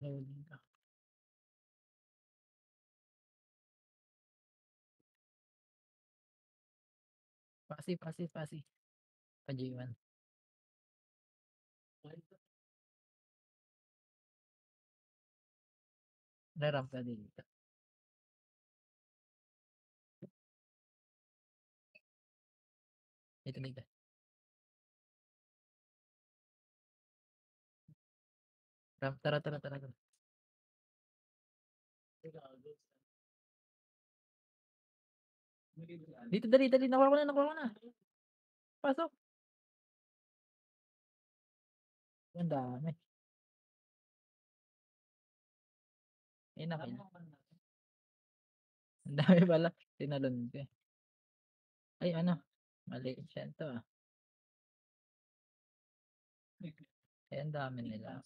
Loading ka. Pasi, pasi, pasi. Pa-J1. Re-ramp ka dito. Dito, dito. Ramp, tara, tara, tara, tara. Dito, dali, dali. Nakuha ko na, nakuha ko na. Pasok. Ang dami. Ayun na, kaya. Ang dami pala. Tinalon ko eh. Ay, ano? Mali. Siya to ah. Ay, ang dami nila.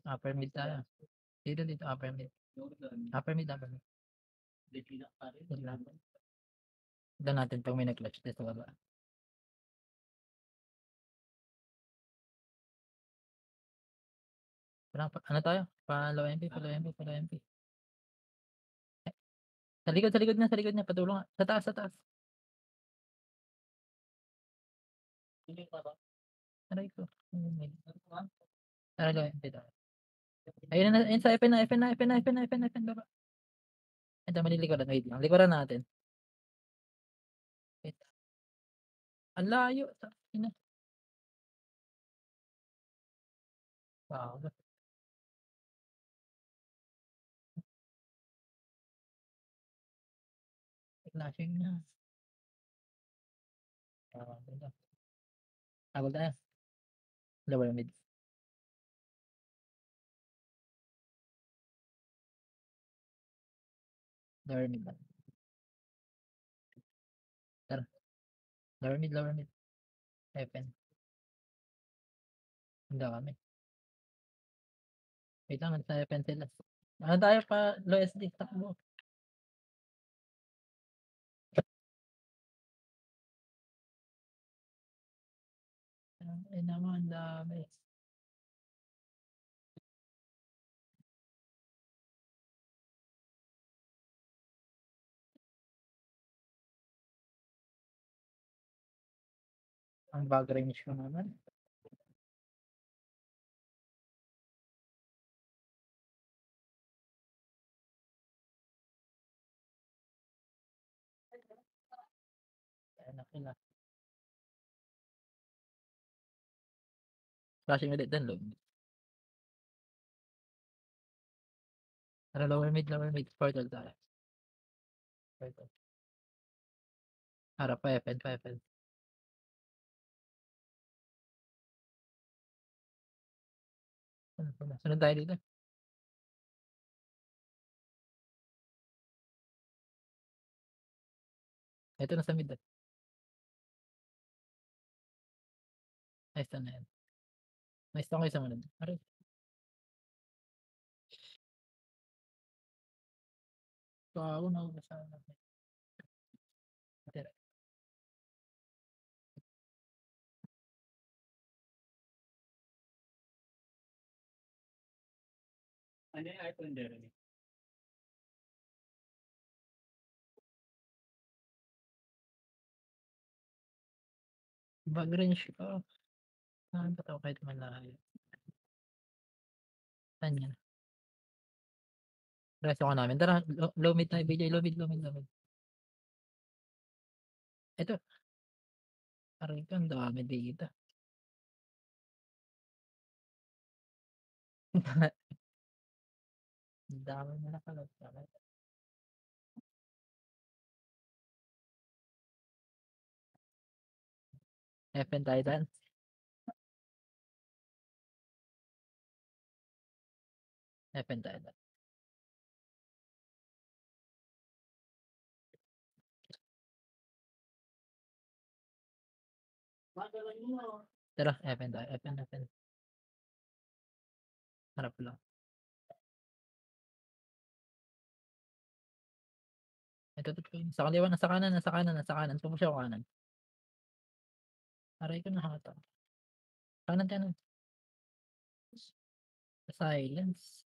Upper mid tayo. Dito, dito. Upper mid. Upper mid, upper mid. Yun lang. Tignan natin pag may nag-clutch dito sa baba. Parang, ano tayo? Pa-low MP, pa-low MP, pa-low MP. Sa likod na, sa likod niya. Patulong nga. Sa taas, sa taas. Aray ko. Tara, low MP tayo. Ayun na, ayun sa FN na, FN na, FN na, FN na, FN na, FN baba. Ito, mali likuran. Wait lang. Likuran natin. Wait. Ang layo. Ina. Wow. Flashing na. Ganda. Habol tayo. Lower mid. Lower mid lang. Tara. Lower mid, lower mid. FN. Handa kami. Wait lang, sa FN sila. Ano tayo pa? Low SD. Takbo. Ay naman, dami. Ang bag range ko naman. Anak nila. Flashing ulit din, low. Tara, lower mid, lower mid. Portal tayo. Portal. Harap pa FN, pa FN. Sunod tayo dito. Ito na sa mid. Nice na yan. Nice na kayo sa manod. Aray. Bago na ako sa tira. Ano yung iPhone din? Bag range ko. Saan ba ito kahit malayo? Saan yan? Resto ka namin. Tara, low mid tayo, BJ. Low mid, low mid, low mid. Ito. Aray ko, ang dami dito. Ang dami na nakalog. FN tayo dyan. FN tayo dyan. Tara, FN tayo. FN, FN. Harap lang. itutok ko yun sa kaliwa, nasa kanan, nasa kanan, nasa kanan, pupush ako kanan. Aray ko nakakatawa. Kanan, kanan. Silence.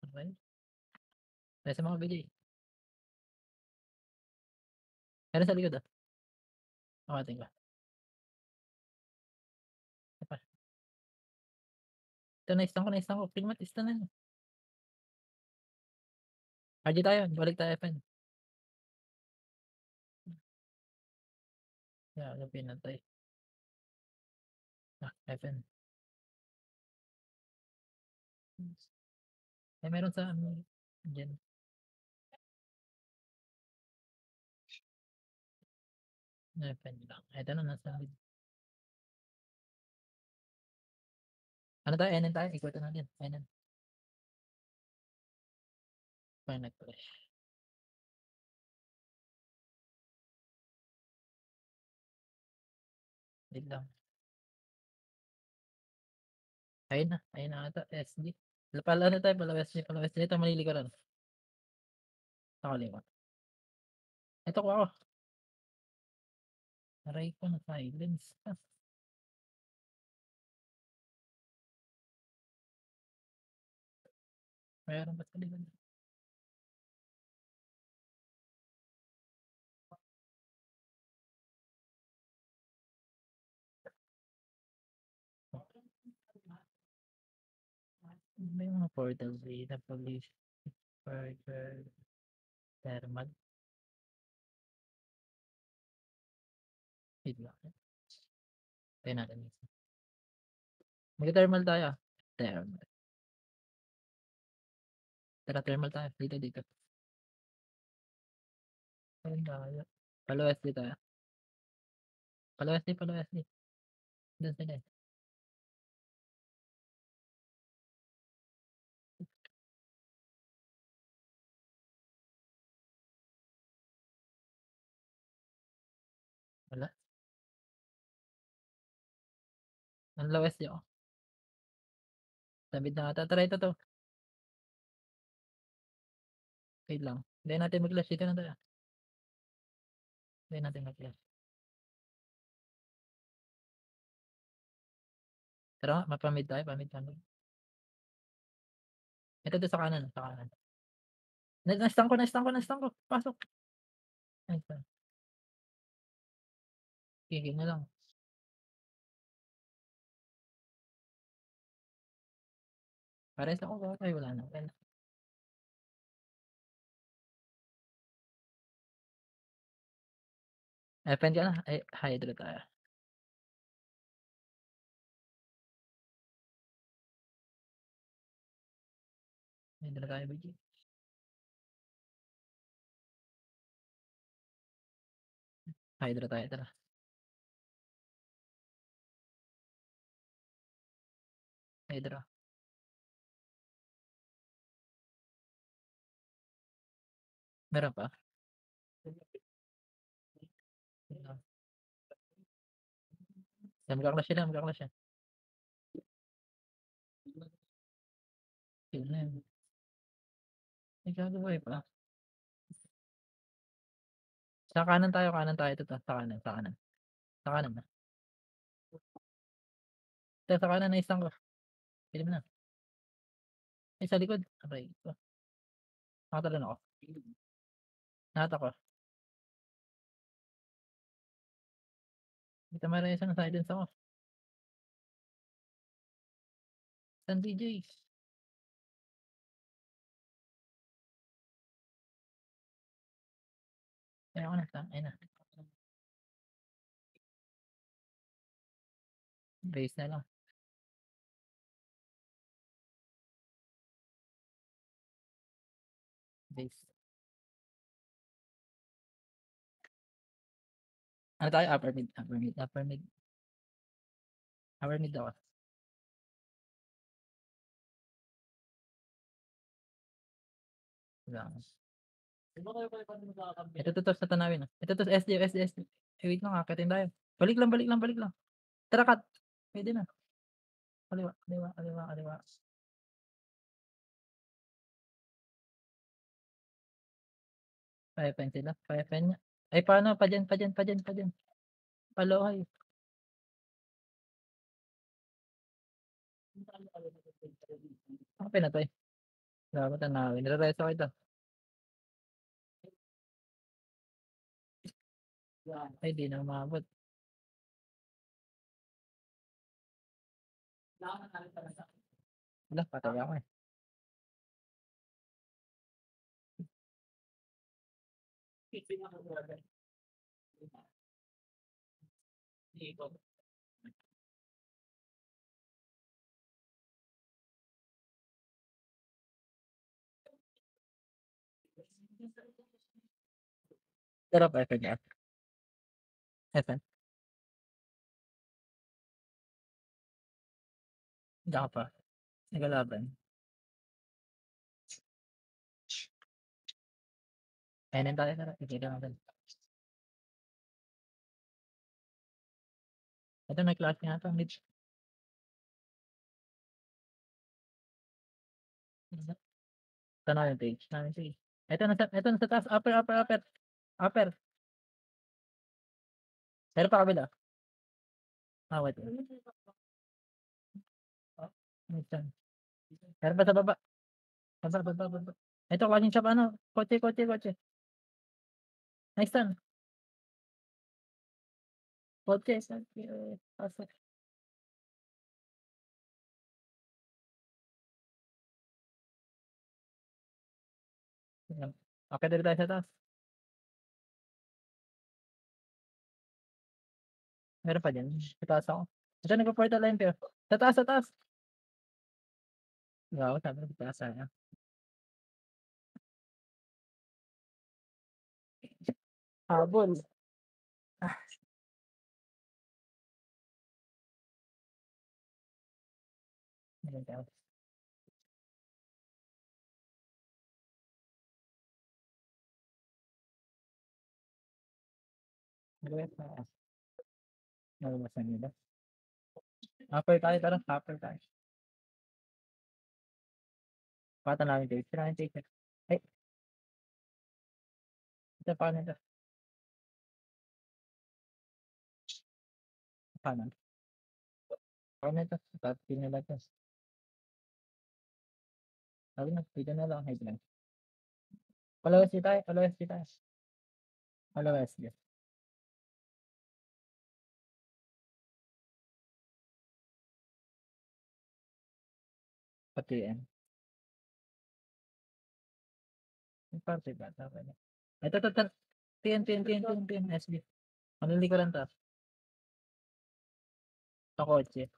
Aray, dahil sa mga bigay. Meron sa likod, buhatin ko. Isa pa. Ito na-stun ko, Prigmat stun na. RG tayo, balik tayo FN. Gago pinatay. FN. Meron sa ano, diyan. FN lang. Eto na, nasa mid. Ano tayo, NN tayo, ikutan natin. NN. Parang nag-flash. Wait lang. Ayun na ata, SD. Pala ano tayo, pala SD. Ito, malilikaran. Sa kaliwa. Ito ko ako. Aray ko na silence. Mayroon ba sa likod? May mga portal na police. Burger. Thermal. Wait lang. Tayo natin. Mag-thermal tayo. Thermal. Tara, thermal tayo. Dito, dito. Ayun tayo. Palo SD tayo. Palo SD, palo SD. Doon sila eh. Wala. Ang low SD ako. Sabit na ata. Tara, ito to. Wait lang. Hindi natin mag-flash. Dito na tayo. Hindi natin mag-flash. Tara nga, mapamid tayo. Pamid, pamid. Ito to sa kanan. Sa kanan. Na-stun ko, na-stun ko, na-stun ko. Pasok. Ay, stun. Kikil na lang. Pares ako ba? Ay, wala na. Wala. FN ka na. Ay, hydro tayo. Hydro tayo, BG. Hydro tayo, tara. Hydro. Meron pa? Magkaklas sila, magkaklas siya. Yun na yun. Ay, gagawin pa. Sa kanan tayo, kanan tayo. Ito, sa kanan, sa kanan. Sa kanan na. Ito, sa kanan, na-stun ko. Pili mo na. Ay, sa likod. Okay. Ito. Nakatalon ako. Nahata ko. Ito meron isa na silence ako. San DJ? Kaya ako na. Ayun na. Base na lang. Base. Ano tayo? Upper mid. Upper mid. Upper mid. Upper mid ako. Wala. Ito to sa tanawin. Ito to sa SD, SD, SD. Eh, wait lang, akitin tayo. Balik lang, balik lang, balik lang. Tara, cut. Pwede na. Kaliwa, kaliwa, kaliwa, kaliwa. Pa-F-N sila, pa-F-N nga. Ay paano pa-diyan, pa-diyan, pa-diyan, pa-diyan, pa-Lohay. Okey na 'to, eh. Salamat tanawin, nirereso kita. Ay di na umabot. Hala, patay ako, eh. Pero pa-F-N ka? F-N? Diyan ka pa? Naglalaban? Kainin tayo tara, tigilan natin. Ito may klase nga 'to, mid. Ito na yung page namin, sige. Ito nasa taas, upper, upper, upper. Upper, pero pa kabila. Wait lang. Oh, wait lang. Meron pa sa baba. Baba, baba, baba. Ito klaseng shop ano, kotse, kotse, kotse. Next time, kotse, pasok. Akyat dito tayo sa taas. Meron pa diyan, sa taas ako. Ito nagpo-portal line pero sa taas, sa taas. Gago sabi ko sa taas sayang. Habol. Ah, meron tayo. Meron tayo. Nalabas nila. Upper tayo, tara, upper tayo. Patan namin page, tira namin page. Ay, ito paano ito? Paano? Paano ito? Tapos nila ito. Sabi na, dito na lang, headline. Followers di tayo, followers di tayo. Followers di. Pati yan. Yung parte ba? Tama na. Ito. TN, SB. Malilikuran to. Sa kotse.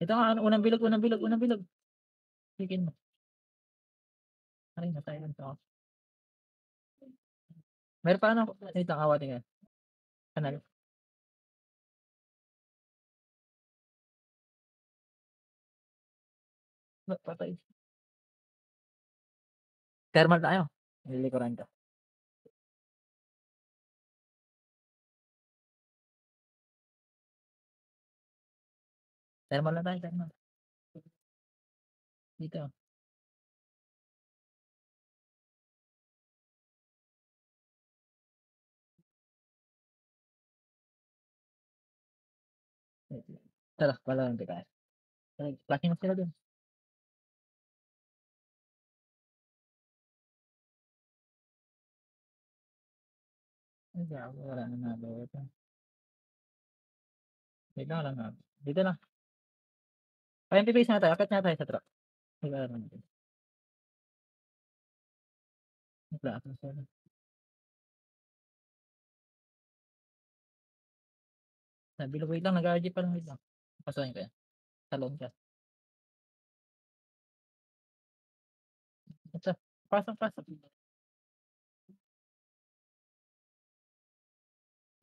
Ito nga, ano, unang bilog. Chicken mo. Ay, na-silent ako. Meron pa ano, wait lang, awatin nga. Kanal. Patay. Thermal tayo. Nililikuran ka. Thermal na tayo, thermal. Dito. Tara, wala lang tayo. Flashing na sila dun. Ay, gago, wala na nagawa ito. Wait lang. Dito lang. PMP base na tayo, akit na tayo sa truck. Wala na natin. Wala na sila. Sabi lang, wait lang, nag-RG pa lang, wait lang. Pasahin ko yan. Talon ka. Ito, pasok.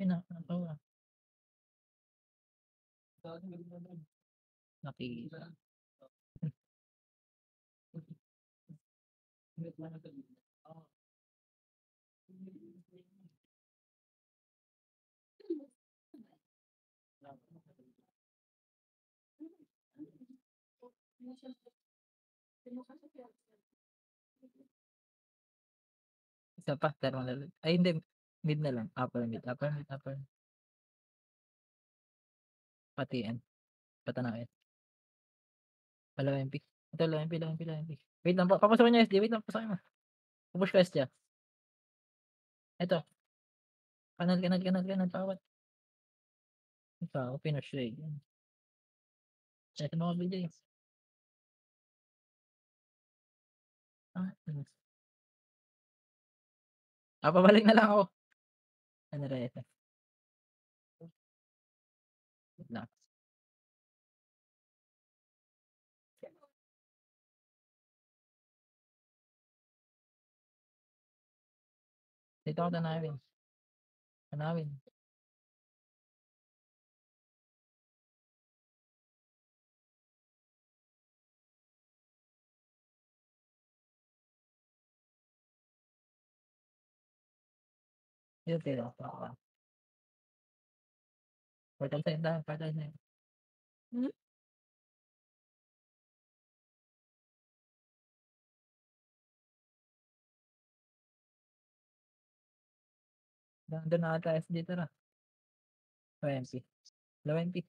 Pinakatawa. Nakikita. Isa pa terminal ay hindi, mid na lang, upper mid, pati end, patanawin. Low MP. Ito low MP, low MP, low MP. Wait lang po, papasokin niyo SD, wait lang pasokin mo. Pu-push ko SD. Ito, kanan, ikaw pinush eh. Eto mga video eh. Hmm. Pabalik na lang ako. Ano na ito, wait lang. Dito ako tanawin. Dito tira, portal side tayo, portal side. Dun na ata SD tara. Low MP, low MP.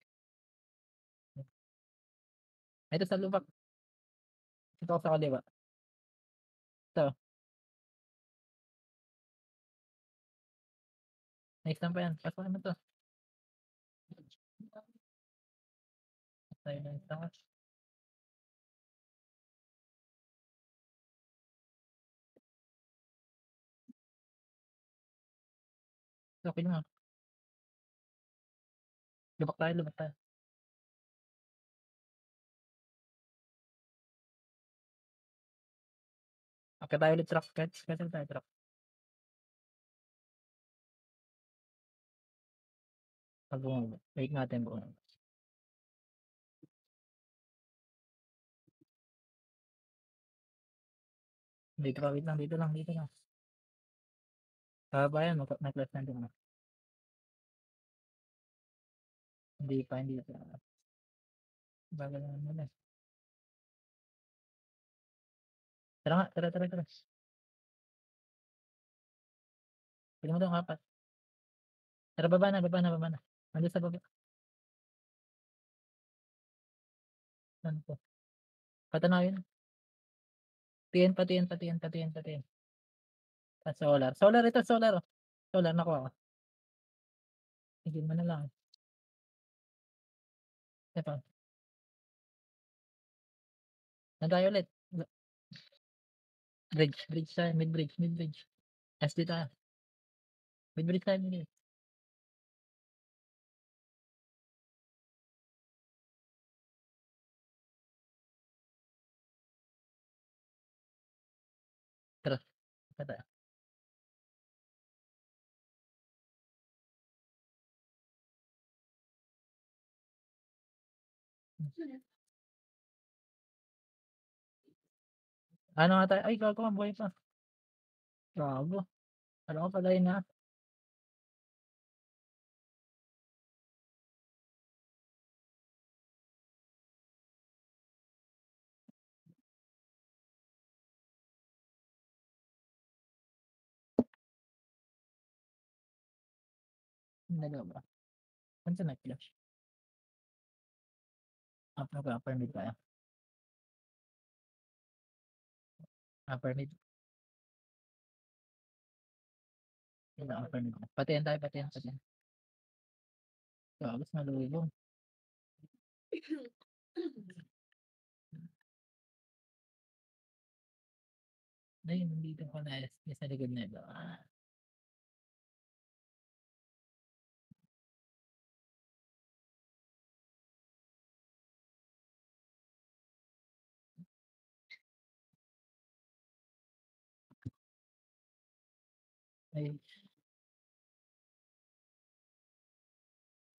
Ito sa lubak, dito ako sa kaliwa. Ito, next time pa yan, pasokin mo 'to. Tayo na isa. Okey mo, lubak tayo. Akyat tayo ulit truck, cancel tayo truck. Pag bumaba, wait natin buo. Dito ka, wait lang, dito lang. Bababa yan, mag-left natin na. Hindi pa. Bagal naman muna. Tara nga, tara. Pili mo dong apat. Tara, baba na. Nandun sa baba. Ano po? Patanawin. Patiyan. Ah, solar ito, solar oh. Solar nakuha ko. Tigil mo na lang. Ito, saan tayo ulit? Bridge tayo, mid-bridge. SD tayo. Mid-bridge tayo, mid-bridge. Tara, ito tayo. Ano nga tayo? Ay, gago nga, buhay pa. Gago. Alam ko pala yun na. Nagawa ba? Saan sa nag-flash? Upper mid tayo. Upper mid. Yun ang upper mid. Patiyan tayo. Gago, nalulong. Ayun, nandito ko na sa likod na ito. Ay,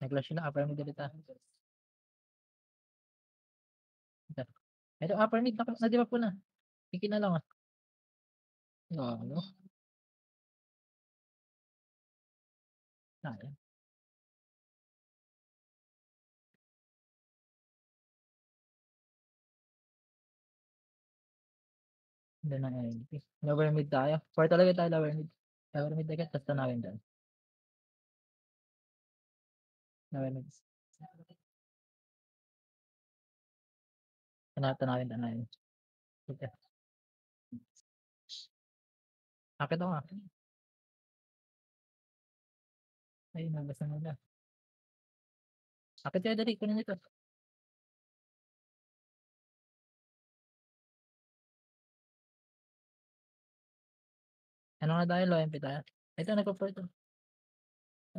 nag-flash na upper mid ulit ah. Ito upper mid, di ba po na? Piki na lang ah. Gago. Sayang. Ganda ng NP. Lower mid tayo. 4 talaga tayo lower mid. Lower mid agad tapos tanawin dyan. Lower mid. Tanawin. Sige. Akit ako, ah. Ay, nabasa nila. Akit kayo dali, kunin nito. Ano nga tayo, low MP tayo. Ito, nagpo-4 to.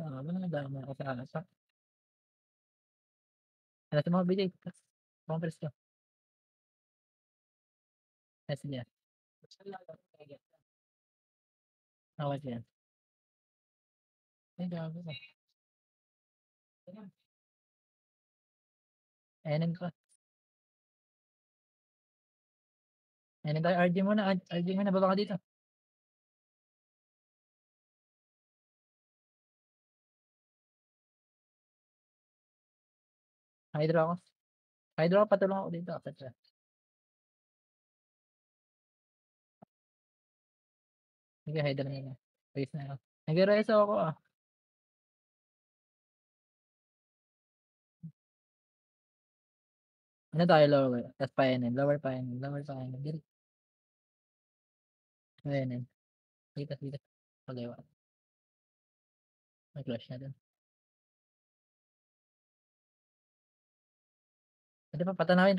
Ano nga dahil mo ako sa alas. Ano sa mga bigay? Compress ko. Yes, niya. Awat yan. Ay, grabe ka. Enem ka. Enem tayo, RG muna. RG muna, baba ka dito. Hydro ako. Hydro ako, patulong ako dito. Akit siya. Sige, hydro na yun. Raise na ako. Nag-reso ako, ah. Ano tayo, lower? Tapos pa NM. Lower pa NM. Lower pa NM. Dito. NM. Dito. Paliwa. May clash na dun. Pwede pa, tanawin.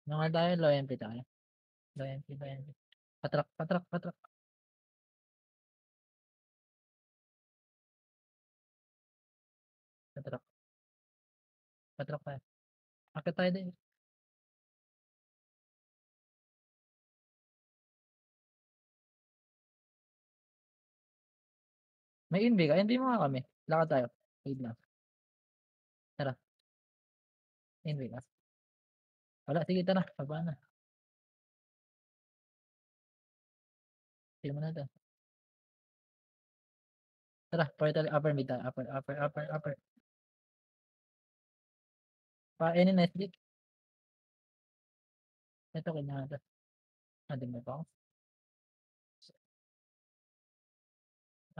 Ano nga tayo, low MP tayo. Low MP. Patrak. Patrak. Patrak tayo. Akit tayo din. May invi ka. Invi mo nga kami. Lakad tayo. Wait lang. Tara. Invi ka. Wala. Sige, tara. Baba na. Sige mo na to. Tara. Portal upper mid tayo. Upper. Any nice dick. Ito kanya to. Din mo pa ako.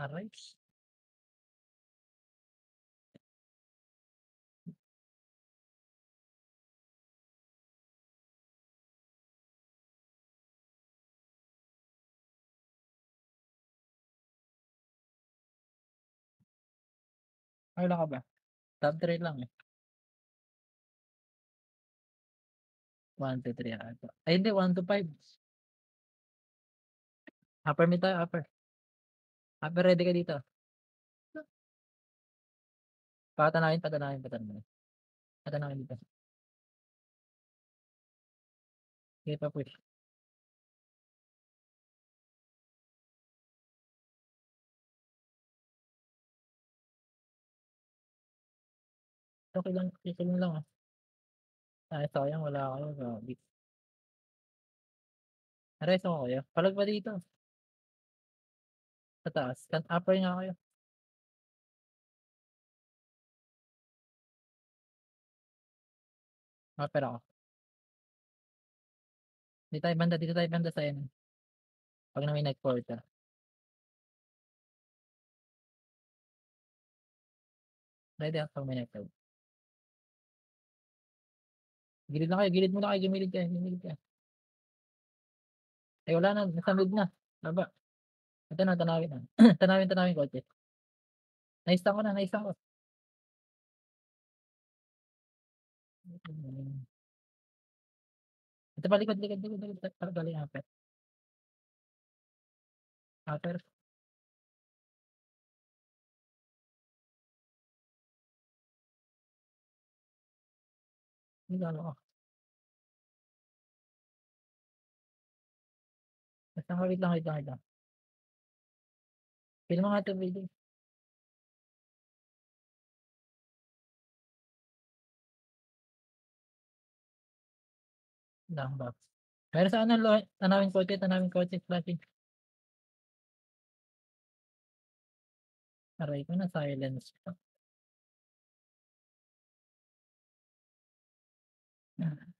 Aray. Wala ka ba? Top 3 lang eh. 1, 2, 3 ata. Ay hindi. 1 to 5. Upper mid tayo. Upper. Ready ka dito. Patanawin. Patanawin dito. Sige pa push. Okay lang. Okay lang ah. Ay, sayang. Wala kayo. Grabe. Areso ko kayo. Palag pa dito. Sa taas. Upper nga kayo. Upper ako. Dito tayo banda sa end. Pag na may night portal. Ready ako pag may night portal. Gilid na kayo. Gilid muna kayo. Gumilid ka. Ay, wala na. Nasa mid na. Baba. Ito na. Tanawin na. Tanawin kotse. Naistan ko. Ito pa, likod. Galing upper. Upper. Hindi ko alam ko. Basta wait lang. Pili mo nga ito, video. Lang box. Meron sa ano, tanawin kotse, flashing. Aray ko na, silence. Mm.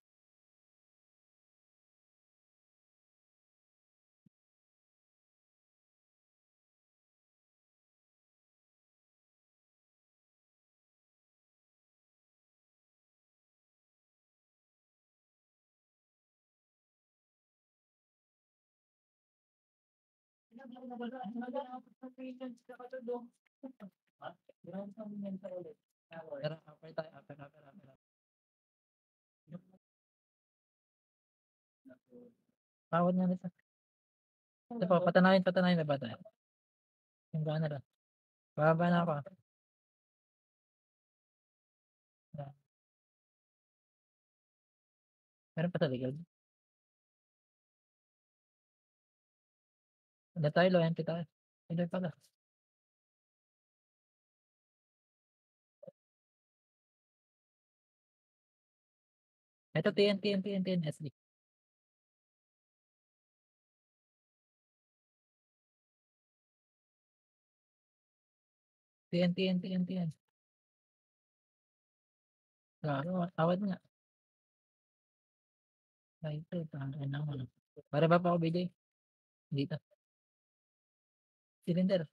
Tara, upper tayo, upper, upper, upper. Pawad nga nito. Ito po, patanayin, patanayin na ba tayo? Yung gana lang. Bababa na ako. Meron pa sa likod. Ano tayo, low entry tayo. Ito pala. Ito, TNT, TNT, TNT, SD. TNT, TNT, TNT. Claro, tawad nga. Ay, ito, tangin na ako. Para ba pa ako BJ? Dito. Cylinder.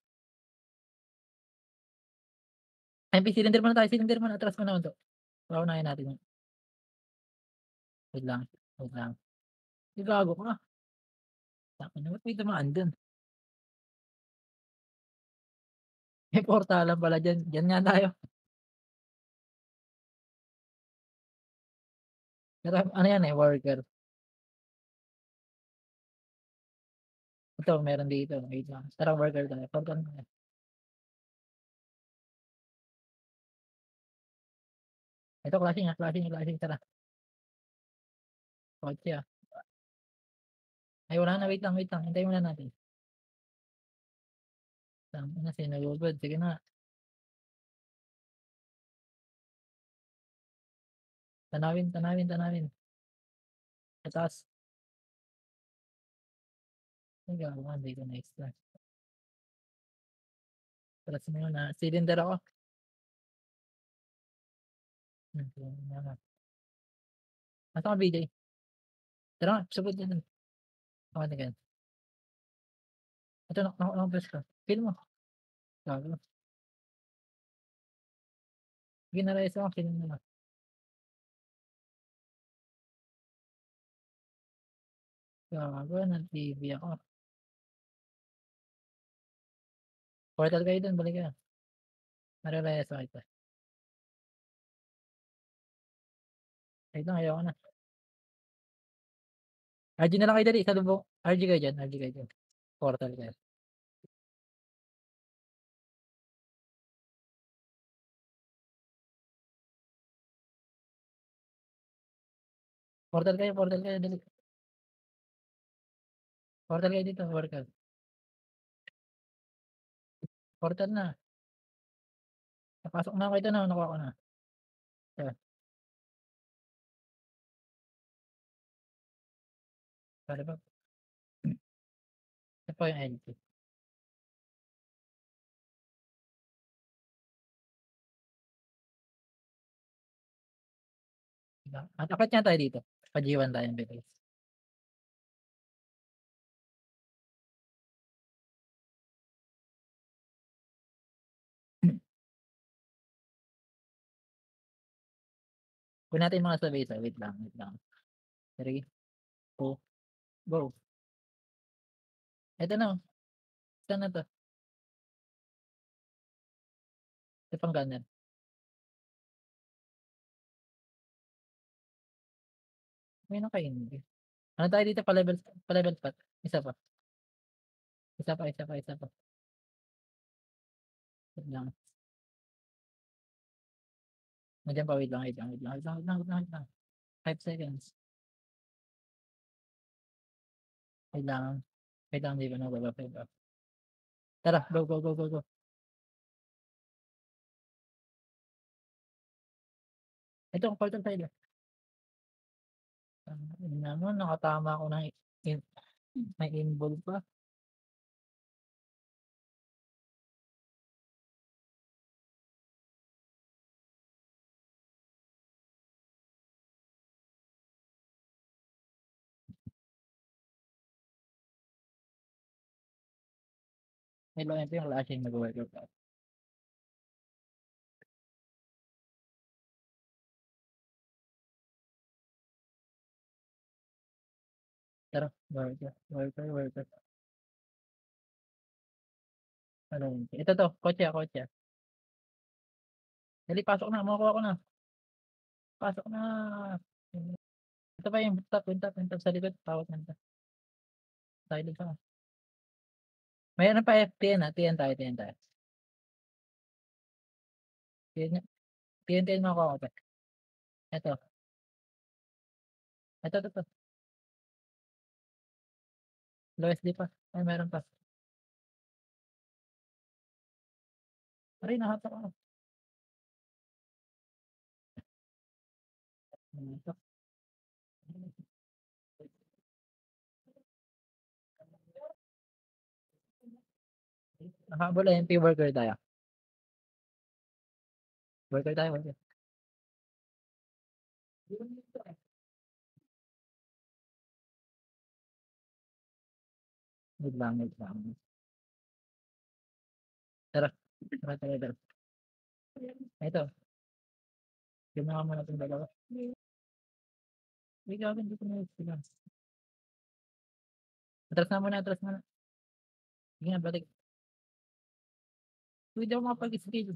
MP, cylinder muna tayo, cylinder muna. Atras mo naman to. Paunahin natin yun. Wait lang, wait lang. Di gago ka. Takin na, ba't may tumaan dun? May portalan pala dyan. Dyan nga tayo. Pero ano yan eh, worker. Ito, meron dito. Wait lang. Tara, worker tayo. Portal na. Ito, clashing ah, clashing, clashing. Tara. Kotse ah. Ay, wala na. Wait lang, wait lang. Hintayin muna natin. Tama na, sinagugod. Sige na. Tanawin, tanawin, tanawin. Sa taas. Ay, gago nga. Dito na extra. Taras mo yun ah. Cylinder ako. Nasa ka, BJ? Tara nga, sabot dyan. Ako na ganyan. Ito, nakapress ka. Feel mo. Gago. Ginarayos ako, feel mo na. Gago, nag-TV ako. Portal kayo dun, balik ka. Nararayos ako ito. Ay lang, ayaw ko na. RG na lang kayo dali, sa lubong. RG kayo dyan, RG kayo dyan. Portal kayo. Portal kayo, dali. Portal kayo dito, worker. Portal na. Napasok na ako ito na, nakuha ko na. Ito, pare ba? Ito po yung LT. Diba? At apat nga tayo dito. Pa-G1 tayo, bilis. Kung natin mga sabay sa, wait lang, wait lang. 3, 2, go. Ito na, ito na to. Ito pang gunner. May nakaindi. Ano tayo dito pa level spot? Isa pa. Isa pa, isa pa, isa pa. Wait lang. Nandiyan pa, wait lang, wait lang, wait lang, wait lang, wait lang, wait lang, wait lang. 5 seconds. Wait lang. Wait lang, di ba nababa pa iba. Tara, go, go, go, go, go. Ito ang portal tayo. Ano naman, nakatama ako ng may involve pa. low MP yung lasing nagwo-workout out. Tara, workout. Ano yun? Ito 'to, kotse. Dali pasok na, makukuha ko na. Pasok na. Ito pa yung top sa likod, tawag nito. Silent ka. Mayroon pa TN, TN tayo. TN, TN makukuha ko pa. Ito, ito. Low SD pa. Ay, meron pa. Aray, nahatak ako. Ito. Nakahabol MP worker tayo. Worker. Wait lang. Tara. Ito, ginawa mo na itong dalawa. May gagawin dito na sila. Atras na. Sige na, balik. Hindi ako makapag-skill.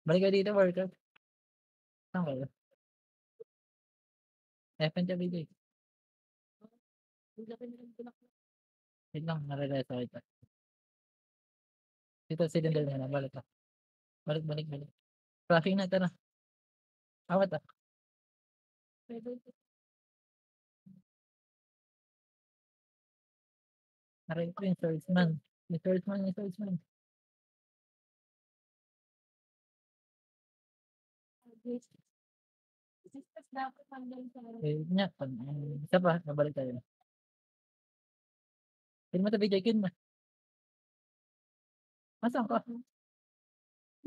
Balik ka dito, worker. Saan kayo? FN ka bigay. Wait lang, nare-reso kita. Dito, cylinder na. Balik ka. Balik. Flashing na, tara. Awat ah. Narin ko yung swordsman. Yung swordsman. Eh, nya, isa pa, nabalik tayo. Kill mo to, BJ, kill mo. Masaan ka?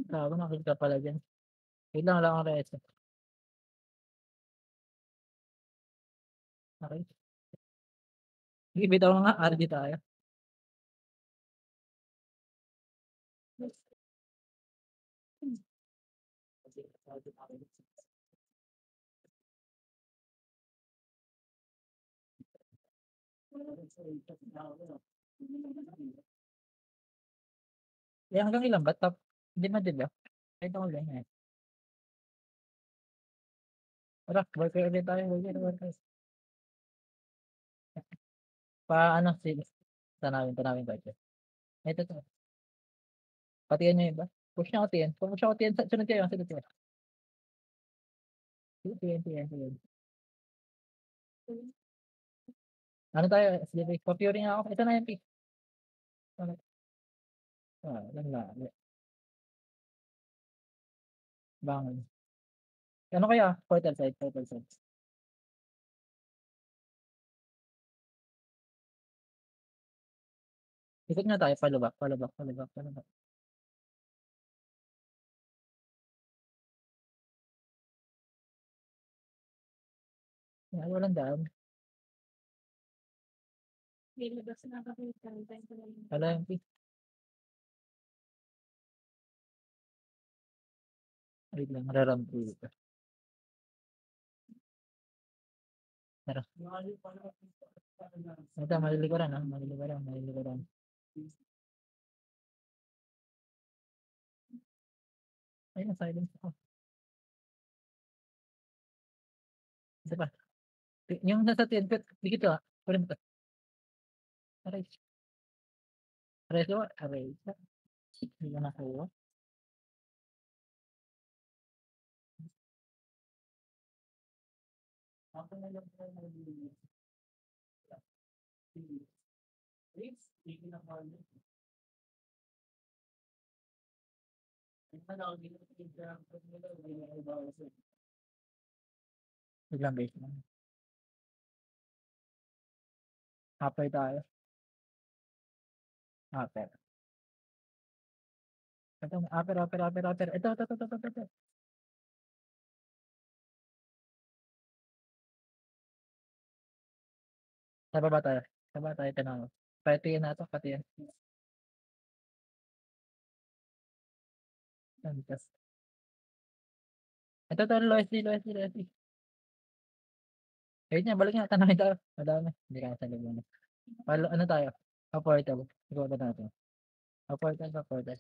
Grabe, nakil ka pala dyan. Wait lang, wala akong reso. Okay. Sige, bitaw nga, RD tayo. Eh, hanggang ilan ba? Top, hindi ba, diba? Kahit ako ganyan. Tara, worker ulit tayo, worker. Paano, sige. Tanawin ko ito. Ito. Patiyan nyo yung iba. Push nyo ako TN. Push ako TN. Sunod kayo. TN. Ano tayo? SDB. Pa-fury nga ako. Ito na MP. Lang na. Bangon. Ano kaya? Portal side. Ikot nga tayo. Palubak. Ay, walang daan. Wala MP. Wait lang. Raramp ko ito. Tara. Ito, malilikuran ha. Malilikuran. Ayun, silence ako. Isa pa. Yung nasa 10 feet. Dikit to ha. Kunin mo to. Aray. Hindi ko nakuha. Biglang base na. Halfway tayo. Upper. Ito, upper. Ito. Sa baba tayo, sa baba tayo tanaw. Pati yan ata, pati yan. Antas. Ito, ito, lowest D, lowest D, lowest D. Ayun nga, balik nga, tanawin tayo. Madami. Hindi kaya sa lugar na. Ano tayo? Portal. Ikaw ba natin? Portal, portal.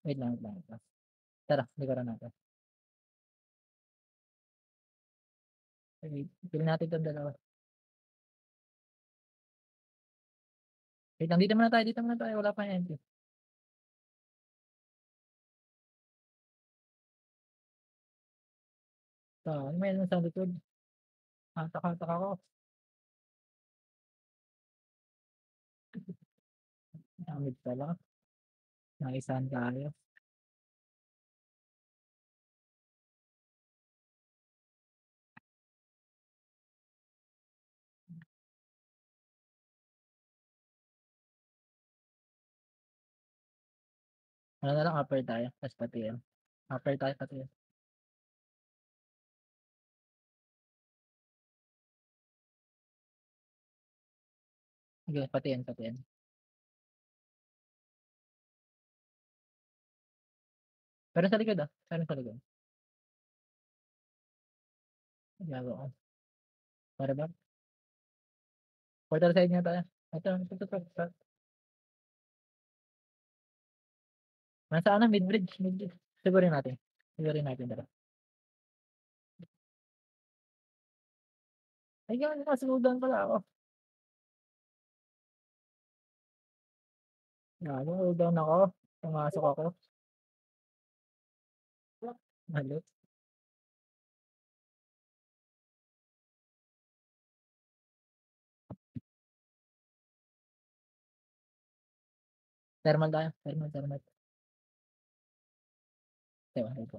Wait lang, wait lang. Wait lang. Tara, likuran natin. Wait, pili natin itong dalawa. Wait lang, dito muna tayo. Wala pa yung entry. Ano may sa likod? Taka ko. Namit pala. Naisahan tayo. Ano na lang, upper tayo. Tapos pati yan. Upper tayo, pati yan. Sige, pati yan, pati yan. Pero sa likod Pero sa likod. Gago ko. Para ba? Portal side nga tayo. Ito. Nasa ano, mid-bridge, mid-bridge. Sigurin natin. Sigurin natin dala. Ay, gano'n, nakasunod pala ako. Gago, hold down ako. Pumasok ako. Mali. Thermal tayo. Thermal. Ewan ko.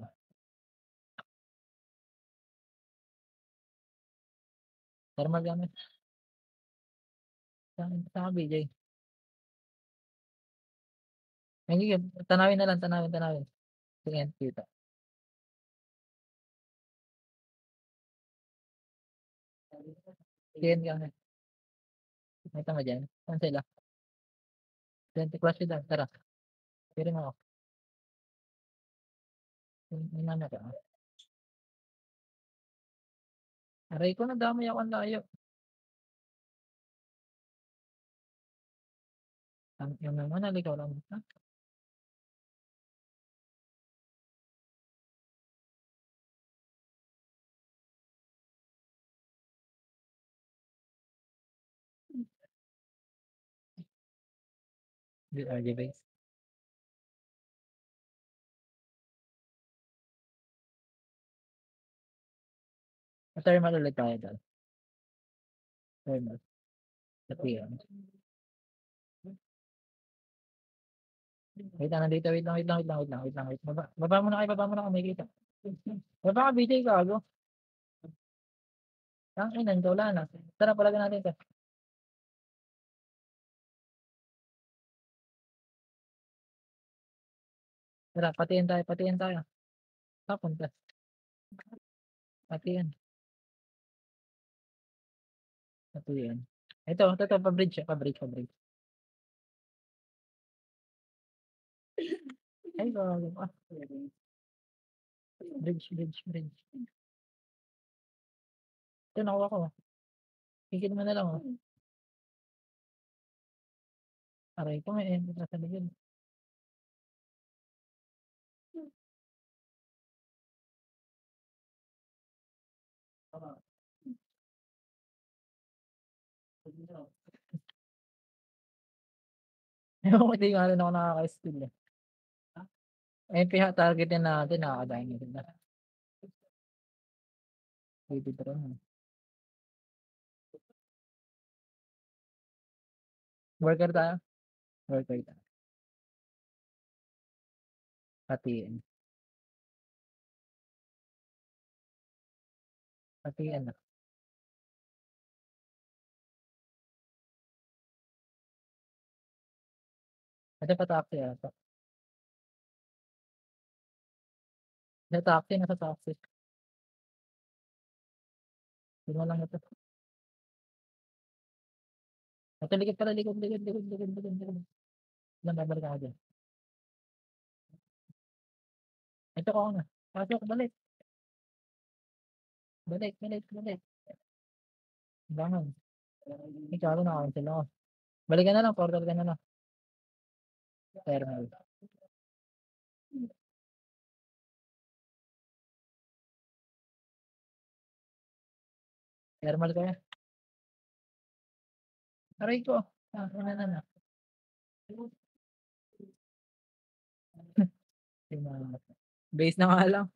Thermal gamit. Saan ka, BJ? Hindi, tanawin na lang, tanawin. Sige, kita. Sige, gamit. May tama dyan. Saan sila? 20 class sila. Tara. Pirin ako. May namin ka. Aray ko, nadamay ako ang layo. Yung naman, naligaw lang. Ha? RJ base. Thermal ulit tayo dyan. Thermal. Sa PM. Wait lang, nandito. Wait lang. Baba mo na kayo, may kita. Baba ka, BJ, gago. Ang inan, wala na. Tara, palagan natin ito. Tara, patiin tayo. Papunta. Patiin. Ito, pa-bridge. Ay, gago. Bridge. Ito, nakuha ko. Higit mo na lang, oh. Aray ko, may end sa likod. Ewan ko, hindi nga rin ako nakaka-skill, eh. PH targetin natin, nakakadahin nyo na. Withdraw na. Worker tayo. Patiin. Patiin na. Ito pa taxi ata. Nasa taxi. Yun na lang ito. Ito likod pala, likod. Lang babalik ako diyan. Ito ako na. Pasok, balik. Balik. Bangon. Ikaw naka-cancel ako. Balik ka na lang, portal ka na lang. Terminal. Terminal ka na. Aray ko. Na. Base na nga lang.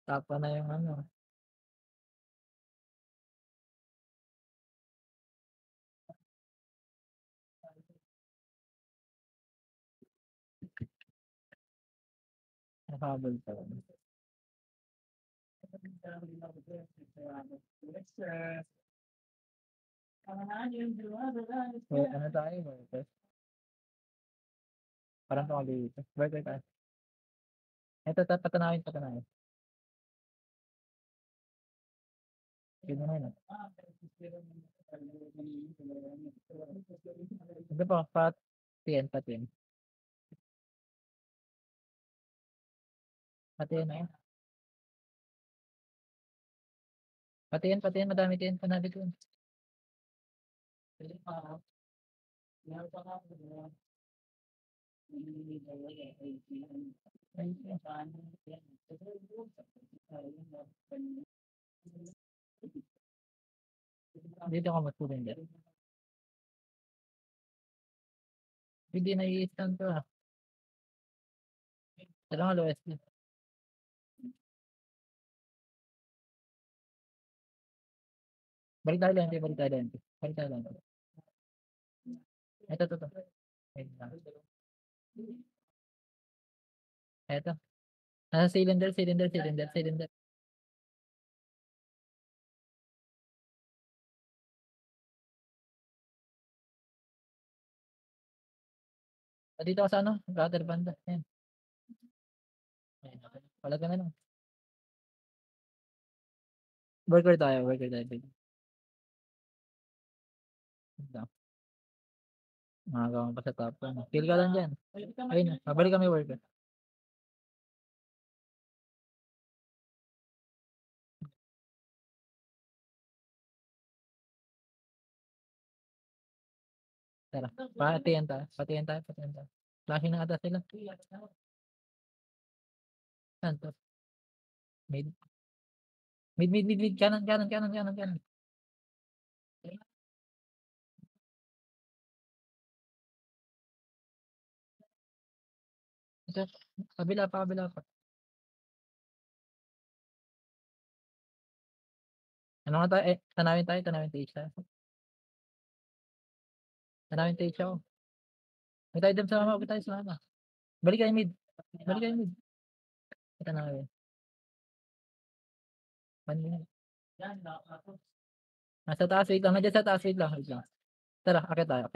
Tapa na yung ano. Nakahabol pa lang. Well, ano tayo? Workers? Parang ito dito. Worker tayo. Ito, patanawin. Yun na yun. Ito po, patin. Patin na yun. Patin, madami tin. Panali ko. Dito ako matulong dyan. Hindi na-i-stand to ah. Kailangan low SD. Balik tayo lente. Ito. Wait lang. Ito. Nasa cylinder. Dito ako sa ano? Rudder banda. Ayan. Palag ka na lang. Worker tayo. Makakawang pa sa top. Kill ka lang dyan. Ayun, mabalik kami worker. Tara, patiyan tayo. Flashing na ata sila. Saan to? Mid. Kanan. Ito, kabila pa. Ano nga tayo? Tanawin tayo. Tanawin tayo siya. Huwag tayo dun sa mama. Balik kayo mid. Tanawin. Panin. Nasa taas, wait lang. Nandiyan sa taas, wait lang. Tara, akit tayo.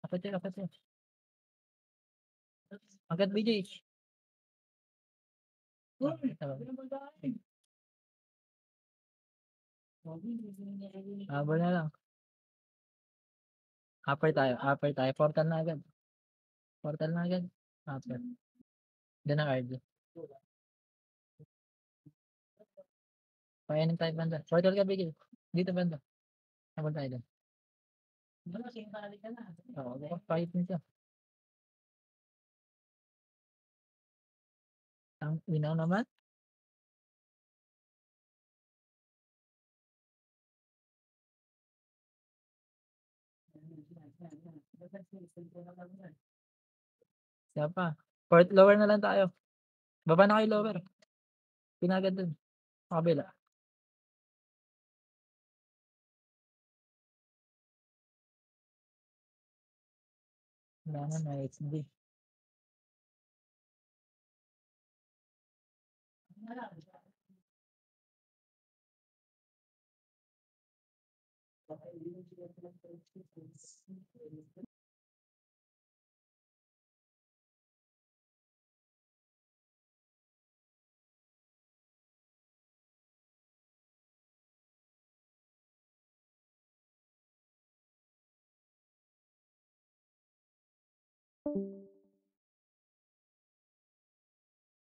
Akit tayo. Akit BJ. Habol na lang. Upper tayo. Portal na agad. Upper. Doon ang RD. Payanin tayo banda. Portal ka BJ. Dito banda. Habol tayo doon. Oo, kahit nito. Ang inaw naman. Siya pa. Lower na lang tayo. Baba na kayo lower. Pinagad dun. Kabila. Wala na HD.